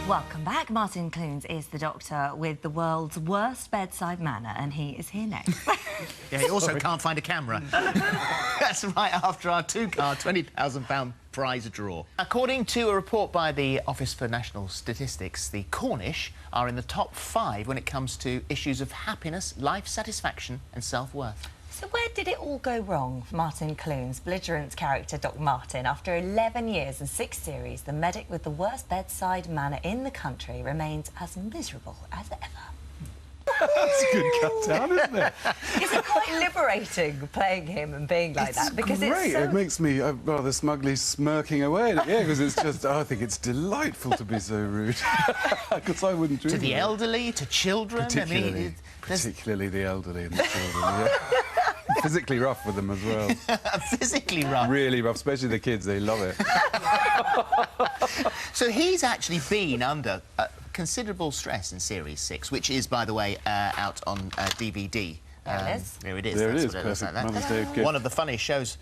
Welcome back. Martin Clunes is the doctor with the world's worst bedside manner, and he is here next. Yeah, he also can't find a camera. That's right after our two-card £20,000 prize draw. According to a report by the Office for National Statistics, the Cornish are in the top 5 when it comes to issues of happiness, life satisfaction and self-worth. So where did it all go wrong for Martin Clunes, belligerent character Doc Martin? After 11 years and 6 series, the medic with the worst bedside manner in the country remains as miserable as ever. That's a good cut down, isn't it? Is it quite liberating playing him and being like that? Because great. it's so... It makes me rather smugly smirking away at it. Yeah, because it's just, I think it's delightful to be so rude. Because I wouldn't dream To the of it. elderly, to children... Particularly the elderly and the children, yeah. Physically rough with them as well. Physically rough? Really rough, especially the kids, they love it. So he's actually been under considerable stress in Series 6, which is, by the way, out on DVD. There it is. There it is. There it That's is, what it looks perfect. like that. Mother's Day gift. One of the funniest shows,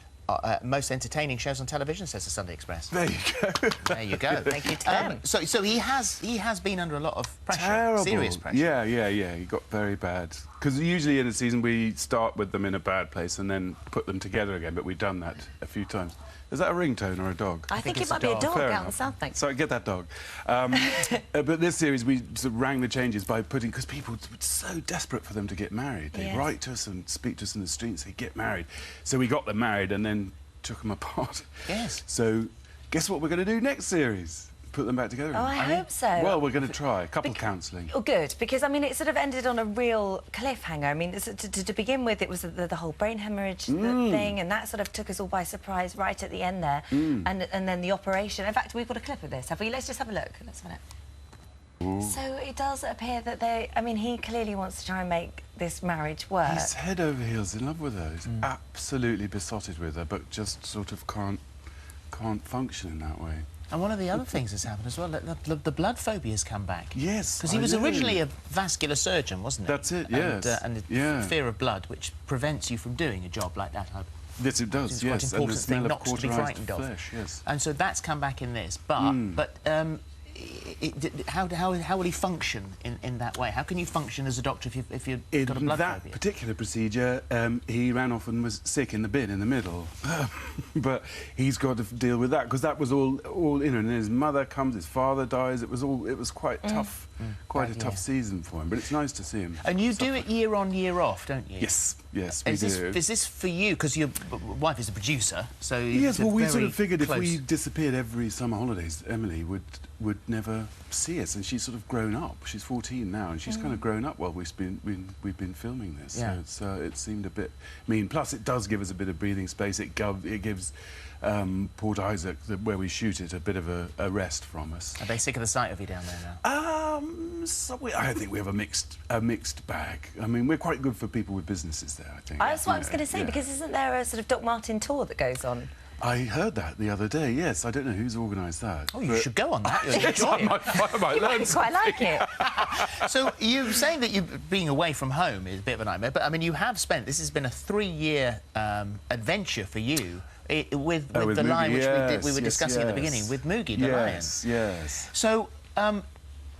most entertaining shows on television, says the Sunday Express. There you go. There you go. Thank you, Tim. So he has been under a lot of pressure. Terrible. Serious pressure. Yeah. He got very bad. Because usually in a season we start with them in a bad place and then put them together again, but we've done that a few times. Is that a ringtone or a dog? I think it it's might be a dog Fair out in enough. South Bank. So get that dog. But this series, we sort of rang the changes by putting... Because people were so desperate for them to get married. They write to us and speak to us in the street and say, get married. So we got them married and then took them apart. Yes. So guess what we're going to do next series? Put them back together. Oh, I hope so. Well, we're going to try. Couple counselling. Oh, good, because, I mean, it sort of ended on a real cliffhanger. I mean, to begin with, it was the whole brain hemorrhage thing, and that sort of took us all by surprise right at the end there. And then the operation. In fact, we've got a clip of this, have we? Let's just have a look. Let's have a look. So it does appear that I mean, he clearly wants to try and make this marriage work. He's head over heels in love with her. He's absolutely besotted with her, but just sort of can't function in that way. And one of the other things that's happened as well, the blood phobia's come back. Yes, because he was originally a vascular surgeon, wasn't he? That's it, yes. And the fear of blood, which prevents you from doing a job like that. Yes, it does, It's yes. quite important thing not to be cauterised frightened of. flesh, yes. And so that's come back in this. But how will he function in that way? How can you function as a doctor if you've got a blood phobia? In that particular procedure, he ran off and was sick in the bin in the middle. But he's got to deal with that, because that was all in, and his mother comes, his father dies. It was quite tough, quite a tough season for him. But it's nice to see him. And you do it year on, year off, don't you? Yes, we do. Is this for you? Because your wife is a producer, so yes. Well, we sort of figured close. if we disappeared every summer holidays, Emily would never see us, and she's sort of grown up. She's 14 now, and she's kind of grown up while we've been filming this. Yeah. So it seemed a bit mean. Plus, it does give us a bit of breathing space. It gives Port Isaac, where we shoot it, a bit of a rest from us. Are they sick of the sight of you down there now? I think we have a mixed bag. I mean, we're quite good for people with businesses there, I think. That's what I was going to say, because isn't there a sort of Doc Martin tour that goes on? I heard that the other day, yes. I don't know who's organised that. Oh, you should go on that. You'll enjoy it. I might learn Quite like it. So you're saying that you being away from home is a bit of a nightmare, but I mean, you have spent... This has been a 3-year adventure for you with the Mugie, lion, which we were yes, discussing at the beginning, with Mugie, the lion. Yes. So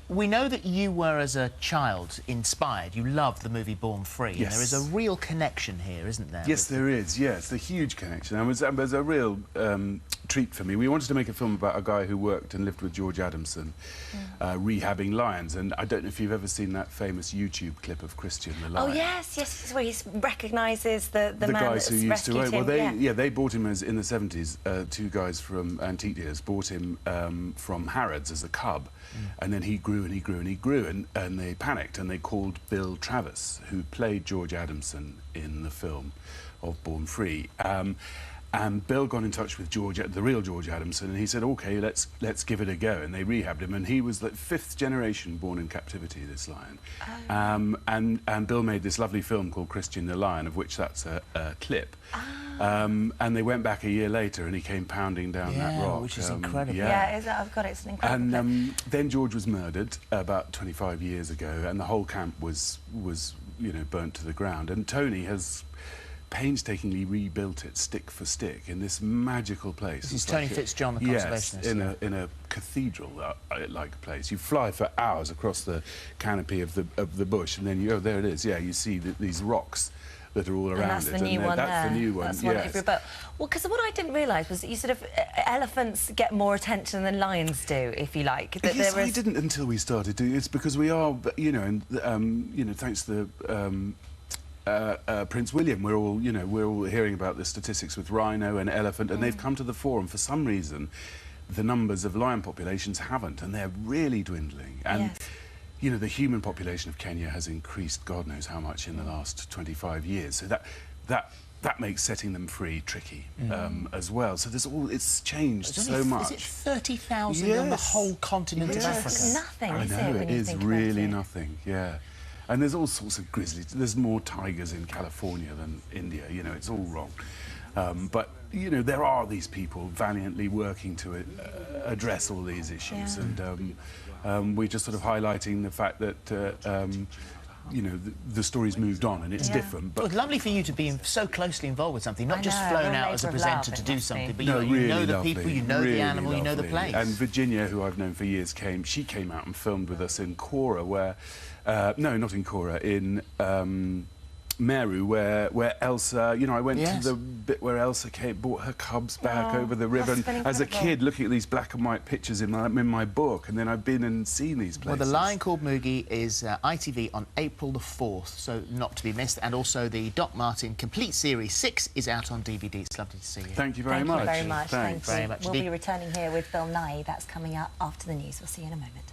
we know that you were, as a child, inspired. You loved the movie Born Free. Yes. And there is a real connection here, isn't there? Yes, there is, yes. A huge connection. And it was a real treat for me. We wanted to make a film about a guy who worked and lived with George Adamson, rehabbing lions. And I don't know if you've ever seen that famous YouTube clip of Christian the lion. Oh, yes, where he recognises the man guys that's who used to rescued own. him. Well, they bought him in the 70s. 2 guys from Antique Dealers bought him from Harrods as a cub. And then he grew and he grew and he grew, and they panicked and they called Bill Travis, who played George Adamson in the film of Born Free. And Bill got in touch with the real George Adamson, and he said, OK, let's give it a go. And they rehabbed him, and he was the 5th generation born in captivity, this lion. And Bill made this lovely film called Christian the Lion, of which that's a clip. And they went back a year later, and he came pounding down that rock. Which is incredible. I've got it. It's an incredible And then George was murdered about 25 years ago, and the whole camp was burnt to the ground. And Tony has painstakingly rebuilt it stick for stick in this magical place. This is Tony Fitzjohn, the conservationist. Yes, in a cathedral-like place. You fly for hours across the canopy of the bush, and then there it is. Yeah, you see these rocks that are all around that's it. The new one that's there. the new one. That's one every boat. Well, because what I didn't realise was that you sort of elephants get more attention than lions do, if you like. That Yes, I didn't until we started doing it. It's because we are, and thanks to Prince William, we're all hearing about the statistics with rhino and elephant, and they've come to the fore. And for some reason, the numbers of lion populations haven't, and they're really dwindling. And yes. The human population of Kenya has increased God knows how much in the last 25 years. So that makes setting them free tricky as well. So it's changed so much. Is it 30,000 on the whole continent of Africa? It's nothing, I is know, it? it is really nothing, yeah. And there's all sorts of grizzlies. There's more tigers in California than India, it's all wrong. But, there are these people valiantly working to address all these issues. Yeah. And we're just sort of highlighting the fact that, the story's moved on and it's different. But well, it's lovely for you to be so closely involved with something, not just flown out as a presenter to do something, but you know the people, you know the animal, you know the place. And Virginia, who I've known for years, she came out and filmed with us in Kora, where... no, not in Kora, in Meru, where Elsa, I went to the bit where Elsa brought her cubs back over the river, and as a kid looking at these black and white pictures in my book, and then I've been and seen these places. Well, The Lion Called Mugie is ITV on April the 4th, so not to be missed, and also the Doc Martin Complete Series 6 is out on DVD. It's lovely to see you. Thank you very much. Thank you very much. Thanks. Thank you. Very much. We'll be returning here with Bill Nye. That's coming up after the news. We'll see you in a moment.